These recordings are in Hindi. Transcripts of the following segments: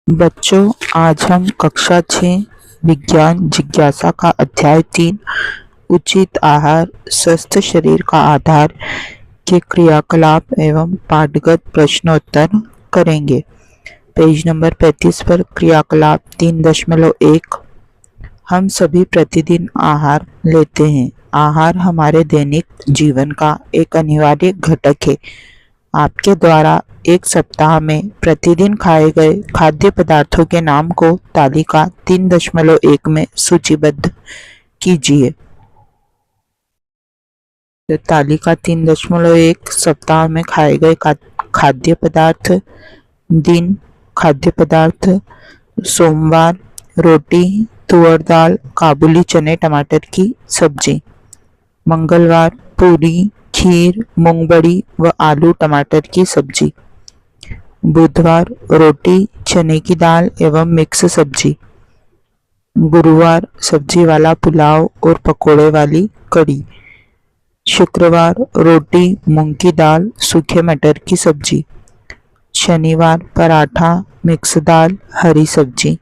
बच्चों, आज हम कक्षा 6 विज्ञान जिज्ञासा का अध्याय 3 उचित आहार स्वस्थ शरीर का आधार के क्रियाकलाप एवं पाठगत प्रश्नोत्तर करेंगे। पेज नंबर 35 पर क्रियाकलाप 3.1 हम सभी प्रतिदिन आहार लेते हैं। आहार हमारे दैनिक जीवन का एक अनिवार्य घटक है। आपके द्वारा एक सप्ताह में प्रतिदिन खाए गए खाद्य पदार्थों के नाम को तालिका 3.1 में सूचीबद्ध कीजिए। तो तालिका 3.1 सप्ताह में खाए गए खाद्य पदार्थ। दिन खाद्य पदार्थ: सोमवार रोटी, तुअर दाल, काबुली चने टमाटर की सब्जी। मंगलवार पूरी, खीर, मूंगबड़ी व आलू टमाटर की सब्जी। बुधवार रोटी, चने की दाल एवं मिक्स सब्जी। गुरुवार सब्जी वाला पुलाव और पकोड़े वाली कड़ी। शुक्रवार रोटी, मूंग की दाल, सूखे मटर की सब्जी। शनिवार पराठा, मिक्स दाल, हरी सब्जी।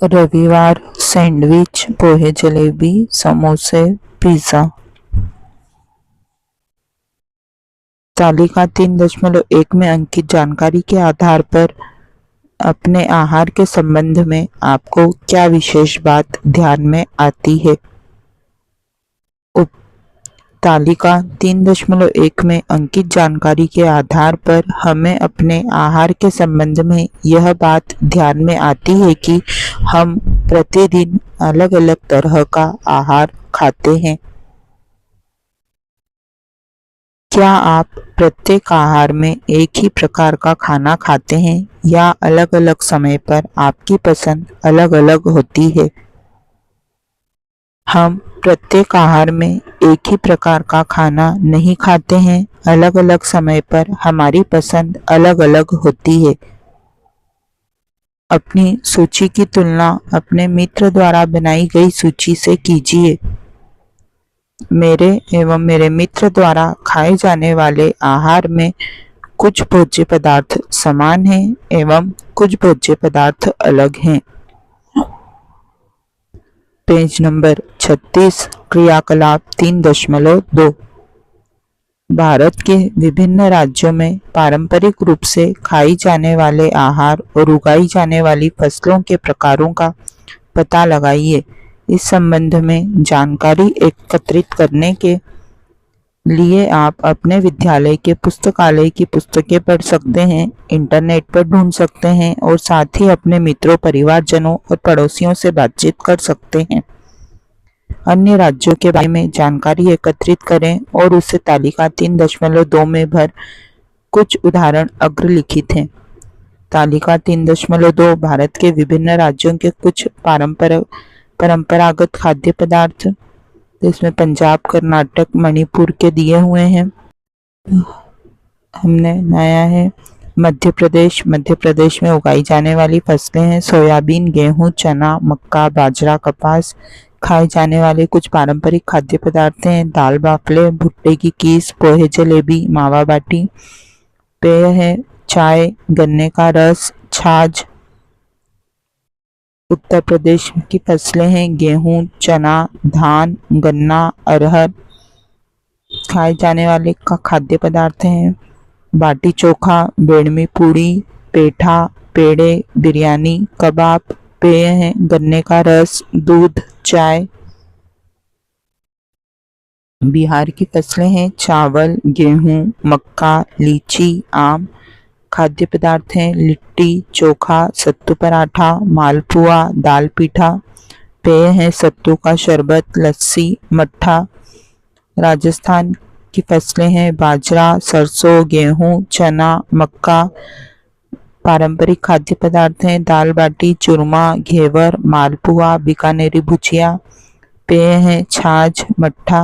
रविवार सैंडविच, पोहे, जलेबी, समोसे, पिज्जा। तालिका 3.1 में अंकित जानकारी के आधार पर अपने आहार के संबंध में आपको क्या विशेष बात ध्यान में आती है? तालिका 3.1 में अंकित जानकारी के आधार पर हमें अपने आहार के संबंध में यह बात ध्यान में आती है कि हम प्रतिदिन अलग अलग तरह का आहार खाते हैं। क्या आप प्रत्येक आहार में एक ही प्रकार का खाना खाते हैं या अलग अलग समय पर आपकी पसंद अलग अलग होती है? हम प्रत्येक आहार में एक ही प्रकार का खाना नहीं खाते हैं, अलग अलग समय पर हमारी पसंद अलग अलग होती है। अपनी सूची की तुलना अपने मित्र द्वारा बनाई गई सूची से कीजिए। मेरे एवं मेरे मित्र द्वारा खाए जाने वाले आहार में कुछ भोज्य पदार्थ समान हैं एवं कुछ भोज्य पदार्थ अलग हैं। पेज नंबर 36 क्रियाकलाप 3.2 भारत के विभिन्न राज्यों में पारंपरिक रूप से खाई जाने वाले आहार और उगाई जाने वाली फसलों के प्रकारों का पता लगाइए। इस संबंध में जानकारी एकत्रित करने के लिए आप अपने विद्यालय के पुस्तकालय की पुस्तकें पढ़ सकते हैं, इंटरनेट पर ढूंढ सकते हैं और साथ ही अपने मित्रों, परिवारजनों और पड़ोसियों से बातचीत कर सकते हैं। अन्य राज्यों के बारे में जानकारी एकत्रित करें और उसे तालिका 3.2 में भर। कुछ उदाहरण अग्रलिखित हैं। तालिका 3.2 भारत के विभिन्न राज्यों के कुछ परंपरागत खाद्य पदार्थ। इसमें पंजाब, कर्नाटक, मणिपुर के दिए हुए हैं। हमने नया है मध्य प्रदेश में उगाई जाने वाली फसलें हैं सोयाबीन, गेहूं, चना, मक्का, बाजरा, कपास। खाए जाने वाले कुछ पारंपरिक खाद्य पदार्थ हैं दाल बाफले, भुट्टे की कीस, पोहे, जलेबी, मावा बाटी। पेय है चाय, गन्ने का रस, छाछ। उत्तर प्रदेश की फसलें हैं गेहूं, चना, धान, गन्ना, अरहर। खाए जाने वाले का खाद्य पदार्थ हैं बाटी चोखा, बेड़मी पूड़ी, पेठा, पेड़े, बिरयानी, कबाब। पेय हैं गन्ने का रस, दूध, चाय। बिहार की फसलें हैं चावल, गेहूं, मक्का, लीची, आम। खाद्य पदार्थ हैं लिट्टी चोखा, सत्तू पराठा, मालपुआ, दाल पीठा। पेय है सत्तू का शरबत, लस्सी, मट्ठा। राजस्थान की फसलें हैं बाजरा, सरसों, गेहूं, चना, मक्का। पारंपरिक खाद्य पदार्थ हैं दाल बाटी, चूरमा, घेवर, मालपुआ, बीकानेरी भुजिया। पेय है छाछ, मट्ठा।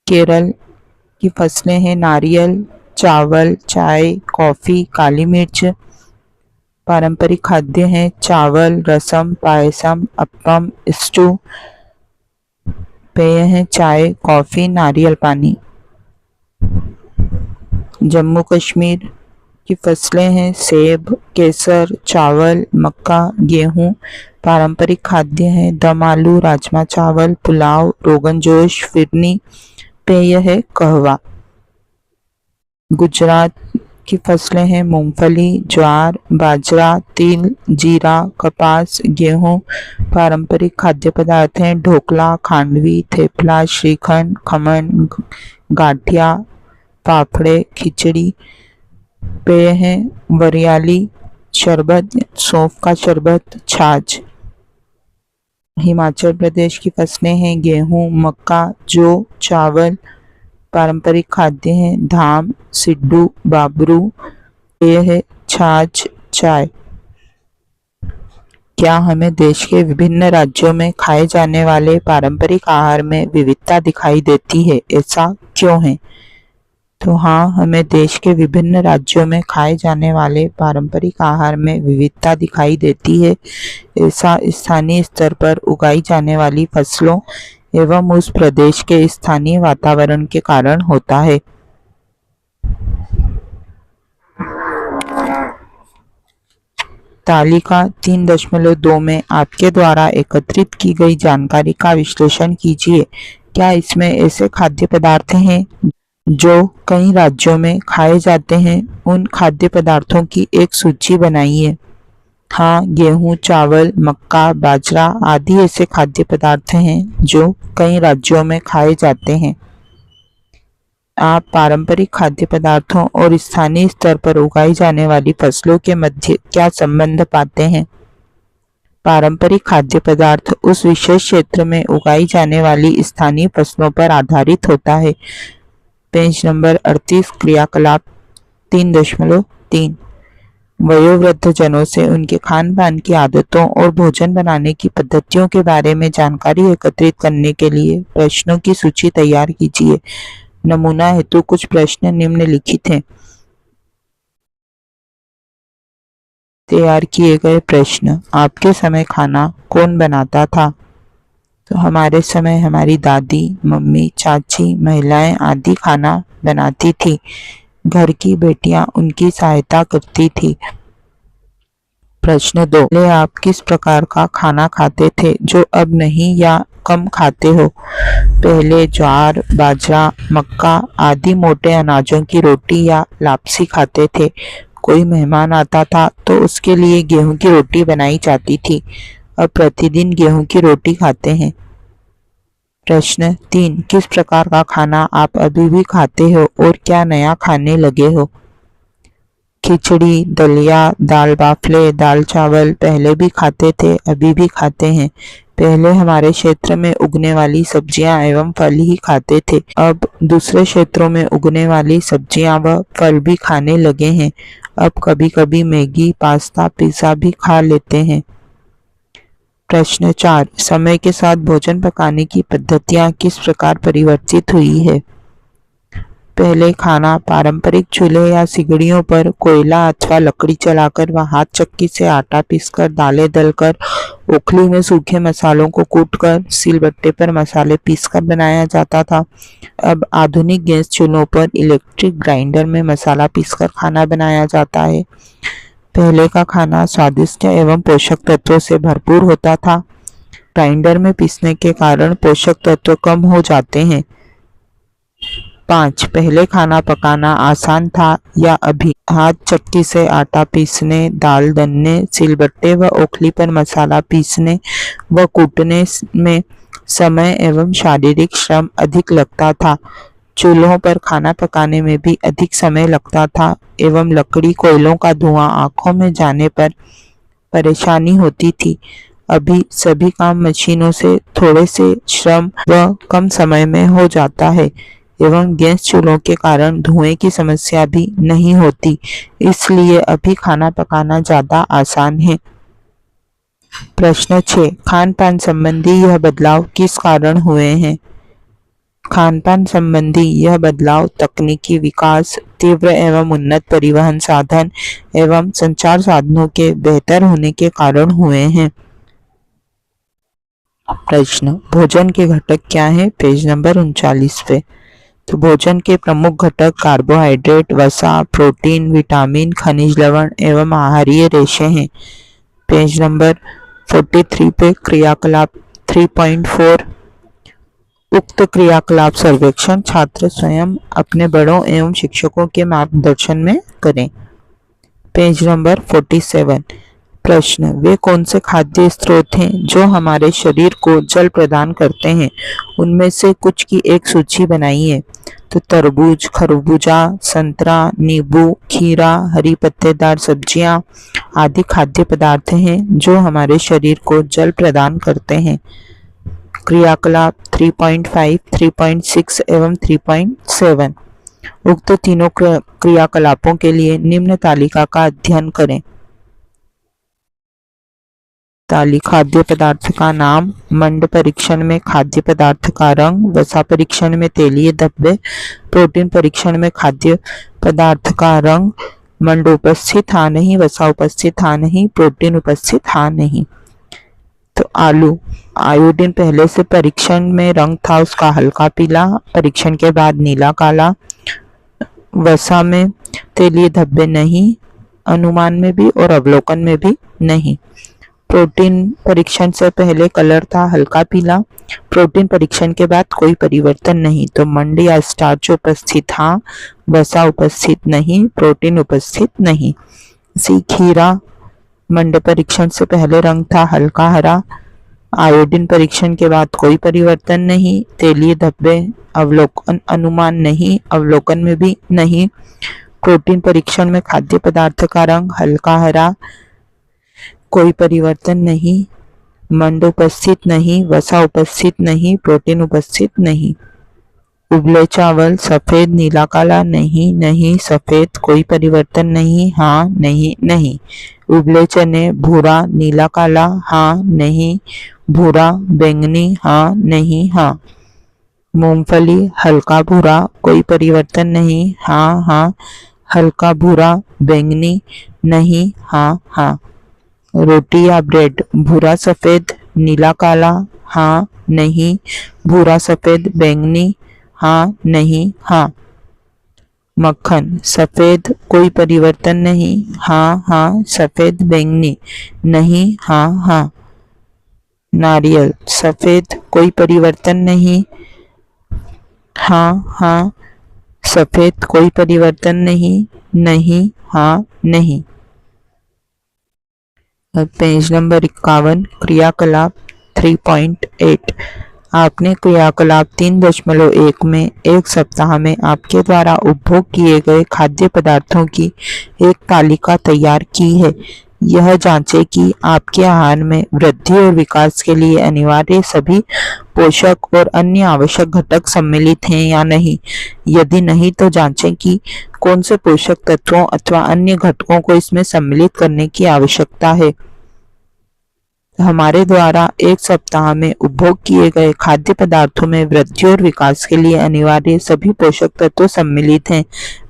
केरल की फसलें हैं नारियल, चावल, चाय, कॉफी, काली मिर्च। पारंपरिक खाद्य हैं चावल, रसम, पायसम, अप्पम, स्टू। पेय हैं चाय, कॉफी, नारियल पानी। जम्मू कश्मीर की फसलें हैं सेब, केसर, चावल, मक्का, गेहूं। पारंपरिक खाद्य हैं दम आलू, राजमा चावल, पुलाव, रोगन जोश, फिरनी। पेय है कहवा। गुजरात की फसलें हैं मूंगफली, ज्वार, बाजरा, तिल, जीरा, कपास, गेहूं। पारंपरिक खाद्य पदार्थ हैं ढोकला, खांडवी, थेपला, श्रीखंड, खमन, गाठिया, फाफड़े, खिचड़ी। पेय हैं वरियाली, शरबत, सौंफ का शरबत, छाछ। हिमाचल प्रदेश की फसलें हैं गेहूं, मक्का, जौ, चावल। पारंपरिक खाद्य हैं धाम, सिड्डू, बाबरू। पेय है छाछ, चाय। क्या हमें देश के विभिन्न राज्यों में खाए जाने वाले पारंपरिक आहार में विविधता दिखाई देती है, ऐसा क्यों है? तो हाँ, हमें देश के विभिन्न राज्यों में खाए जाने वाले पारंपरिक आहार में विविधता दिखाई देती है। ऐसा स्थानीय स्तर पर उगाई जाने वाली फसलों एवं उस प्रदेश के स्थानीय वातावरण के कारण होता है। तालिका 3.2 में आपके द्वारा एकत्रित की गई जानकारी का विश्लेषण कीजिए। क्या इसमें ऐसे खाद्य पदार्थ हैं जो कई राज्यों में खाए जाते हैं? उन खाद्य पदार्थों की एक सूची बनाइए। हाँ, गेहूं, चावल, मक्का, बाजरा आदि ऐसे खाद्य पदार्थ हैं जो कई राज्यों में खाए जाते हैं। आप पारंपरिक खाद्य पदार्थों और स्थानीय स्तर पर उगाई जाने वाली फसलों के मध्य क्या संबंध पाते हैं? पारंपरिक खाद्य पदार्थ उस विशेष क्षेत्र में उगाई जाने वाली स्थानीय फसलों पर आधारित होता है। पेज नंबर 38 क्रियाकलाप 3.3। वयोवृद्ध जनों से उनके खान पान की आदतों और भोजन बनाने की पद्धतियों के बारे में जानकारी एकत्रित करने के लिए प्रश्नों की सूची तैयार कीजिए। नमूना हेतु कुछ प्रश्न निम्नलिखित हैं। तैयार किए गए प्रश्न। आपके समय खाना कौन बनाता था? तो हमारे समय हमारी दादी, मम्मी, चाची, महिलाएं आदि खाना बनाती थी। घर की बेटियां उनकी सहायता करती थी। प्रश्न 2। पहले आप किस प्रकार का खाना खाते थे जो अब नहीं या कम खाते हो? पहले ज्वार, बाजरा, मक्का आदि मोटे अनाजों की रोटी या लापसी खाते थे। कोई मेहमान आता था तो उसके लिए गेहूं की रोटी बनाई जाती थी। अब प्रतिदिन गेहूं की रोटी खाते हैं। प्रश्न 3। किस प्रकार का खाना आप अभी भी खाते हो और क्या नया खाने लगे हो? खिचड़ी, दलिया, दाल बाफले, दाल चावल पहले भी खाते थे, अभी भी खाते हैं। पहले हमारे क्षेत्र में उगने वाली सब्जियां एवं फल ही खाते थे, अब दूसरे क्षेत्रों में उगने वाली सब्जियां व फल भी खाने लगे हैं। अब कभी कभी मैगी, पास्ता, पिज़्ज़ा भी खा लेते हैं। प्रश्न 4। समय के साथ भोजन पकाने की पद्धतियां किस प्रकार परिवर्तित हुई है? पहले खाना पारंपरिक चूल्हे या सिगड़ियों पर कोयला अथवा लकड़ी जलाकर व हाथ चक्की से आटा पीसकर, दालें दलकर, ओखली में सूखे मसालों को कूटकर, सिलबट्टे पर मसाले पीसकर बनाया जाता था। अब आधुनिक गैस चूल्हों पर इलेक्ट्रिक ग्राइंडर में मसाला पीसकर खाना बनाया जाता है। पहले का खाना स्वादिष्ट एवं पोषक तत्वों से भरपूर होता था। ग्राइंडर में पीसने के कारण पोषक तत्व कम हो जाते हैं। 5। पहले खाना पकाना आसान था या अभी? हाथ चक्की से आटा पीसने, दाल दलने, सिलबट्टे व ओखली पर मसाला पीसने व कूटने में समय एवं शारीरिक श्रम अधिक लगता था। चूल्हों पर खाना पकाने में भी अधिक समय लगता था एवं लकड़ी, कोयलों का धुआं आंखों में जाने पर परेशानी होती थी। अभी सभी काम मशीनों से थोड़े से श्रम व कम समय में हो जाता है एवं गैस चूल्हों के कारण धुएं की समस्या भी नहीं होती, इसलिए अभी खाना पकाना ज्यादा आसान है। प्रश्न 6। खान पान संबंधी यह बदलाव किस कारण हुए हैं? खान पान संबंधी यह बदलाव तकनीकी विकास, तीव्र एवं उन्नत परिवहन साधन एवं संचार साधनों के बेहतर होने के कारण हुए हैं। प्रश्न। भोजन के घटक क्या हैं? पेज नंबर 39 पे। तो भोजन के प्रमुख घटक कार्बोहाइड्रेट, वसा, प्रोटीन, विटामिन, खनिज लवण एवं आहारीय रेशे हैं। पेज नंबर 43 पे क्रियाकलाप 3.4 उक्त क्रियाकलाप सर्वेक्षण छात्र स्वयं अपने बड़ों एवं शिक्षकों के मार्गदर्शन में करें। पेज नंबर 47 प्रश्न, वे कौन से खाद्य स्रोत हैं जो हमारे शरीर को जल प्रदान करते हैं? उनमें से कुछ की एक सूची बनाइए। तो तरबूज, खरबूजा, संतरा, नींबू, खीरा, हरी पत्तेदार सब्जियां आदि खाद्य पदार्थ हैं जो हमारे शरीर को जल प्रदान करते हैं। क्रियाकलाप 3.5, 3.6 एवं 3.7 उक्त तीनों क्रियाकलापों के लिए निम्न तालिका का अध्ययन करें। खाद्य पदार्थ का नाम, मंड परीक्षण में खाद्य पदार्थ का रंग, वसा परीक्षण में तेलीय धब्बे, प्रोटीन परीक्षण में खाद्य पदार्थ का रंग, मंड उपस्थित हाँ नहीं, वसा उपस्थित हाँ नहीं, प्रोटीन उपस्थित हाँ नहीं। तो आलू, आयोडीन पहले से परीक्षण में रंग था उसका हल्का पीला, परीक्षण के बाद नीला काला। वसा में तेलीय धब्बे नहीं, अनुमान में भी और अवलोकन में भी नहीं। प्रोटीन परीक्षण से पहले कलर था हल्का पीला, प्रोटीन परीक्षण के बाद कोई परिवर्तन नहीं। तो मंड या स्टार्च उपस्थित हाँ, वसा उपस्थित नहीं, प्रोटीन उपस्थित नहीं। खीरा, मंड परीक्षण से पहले रंग था हल्का हरा, आयोडीन परीक्षण के बाद कोई परिवर्तन नहीं, तेलीय धब्बे अवलोकन अनुमान नहीं, अवलोकन में भी नहीं। प्रोटीन परीक्षण में खाद्य पदार्थ का रंग हल्का हरा, कोई परिवर्तन नहीं, मंड उपस्थित नहीं, वसा उपस्थित नहीं, प्रोटीन उपस्थित नहीं। उबले चावल, सफेद नीला काला नहीं नहीं, सफेद कोई परिवर्तन नहीं, हाँ नहीं नहीं। उबले चने, भूरा नीला काला हाँ नहीं, भूरा बैंगनी हाँ नहीं हाँ। मूंगफली हल्का भूरा, कोई परिवर्तन नहीं, हाँ हाँ, हल्का भूरा बैंगनी नहीं, हाँ हाँ। रोटी या ब्रेड, भूरा सफेद नीला काला हाँ नहीं, भूरा सफेद बैंगनी हाँ नहीं हाँ। मक्खन, सफेद कोई परिवर्तन नहीं, हाँ हाँ, सफेद बैंगनी नहीं, हाँ हाँ। नारियल, सफेद कोई परिवर्तन नहीं, हाँ हाँ, सफेद कोई परिवर्तन नहीं, नहीं हाँ नहीं। पेज नंबर 51 क्रियाकलाप 3.8 आपने क्रियाकलाप 3.1 में एक सप्ताह में आपके द्वारा उपभोग किए गए खाद्य पदार्थों की एक तालिका तैयार की है। यह जांचें कि आपके आहार में वृद्धि और विकास के लिए अनिवार्य सभी पोषक और अन्य आवश्यक घटक सम्मिलित हैं या नहीं। यदि नहीं तो जांचें कि कौन से पोषक तत्वों अथवा अन्य घटकों को इसमें सम्मिलित करने की आवश्यकता है। हमारे द्वारा एक सप्ताह में उपभोग किए गए खाद्य पदार्थों में वृद्धि और विकास के लिए अनिवार्य सभी पोषक तत्व सम्मिलित हैं,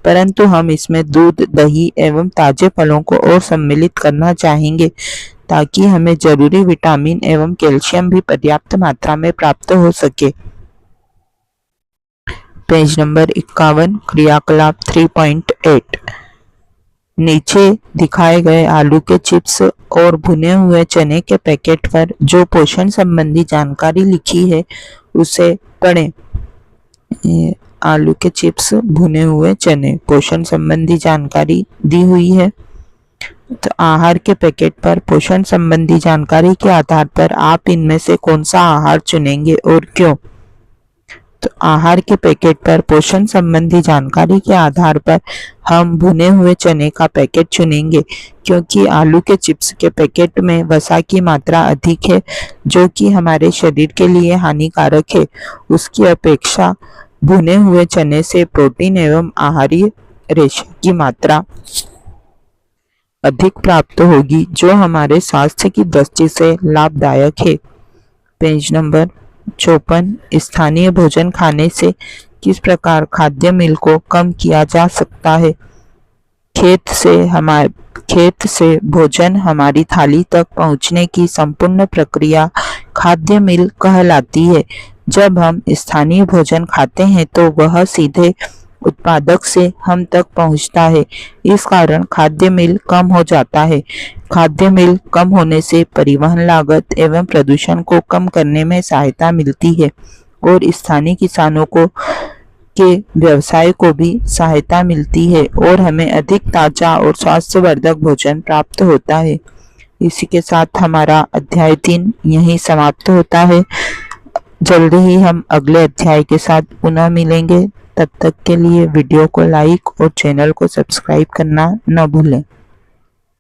परंतु हम इसमें दूध, दही एवं ताजे फलों को और सम्मिलित करना चाहेंगे ताकि हमें जरूरी विटामिन एवं कैल्शियम भी पर्याप्त मात्रा में प्राप्त हो सके। पेज नंबर 51 क्रियाकलाप 3.8 नीचे दिखाए गए आलू के चिप्स और भुने हुए चने के पैकेट पर जो पोषण संबंधी जानकारी लिखी है उसे पढ़ें। आलू के चिप्स, भुने हुए चने, पोषण संबंधी जानकारी दी हुई है। तो आहार के पैकेट पर पोषण संबंधी जानकारी के आधार पर आप इनमें से कौन सा आहार चुनेंगे और क्यों? तो आहार के पैकेट पर पोषण संबंधी जानकारी के आधार पर हम भुने हुए चने का पैकेट चुनेंगे क्योंकि आलू के चिप्स के पैकेट में वसा की मात्रा अधिक है जो कि हमारे शरीर के लिए हानिकारक है। उसकी अपेक्षा भुने हुए चने से प्रोटीन एवं आहारीय रेशे की मात्रा अधिक प्राप्त होगी जो हमारे स्वास्थ्य की दृष्टि से लाभदायक है। पेज नंबर 54 स्थानीय भोजन खाने से किस प्रकार खाद्य मिल को कम किया जा सकता है? खेत से भोजन हमारी थाली तक पहुंचने की संपूर्ण प्रक्रिया खाद्य मिल कहलाती है। जब हम स्थानीय भोजन खाते हैं तो वह सीधे उत्पादक से हम तक पहुंचता है। इस कारण खाद्य मिल कम हो जाता है। खाद्य मिल कम होने से परिवहन लागत एवं प्रदूषण को कम करने में सहायता मिलती है और स्थानीय किसानों को के व्यवसाय को भी सहायता मिलती है और हमें अधिक ताजा और स्वास्थ्यवर्धक भोजन प्राप्त होता है। इसी के साथ हमारा अध्याय 3 यहीं समाप्त होता है। जल्दी ही हम अगले अध्याय के साथ पुनः मिलेंगे। तब तक के लिए वीडियो को लाइक और चैनल को सब्सक्राइब करना न भूलें।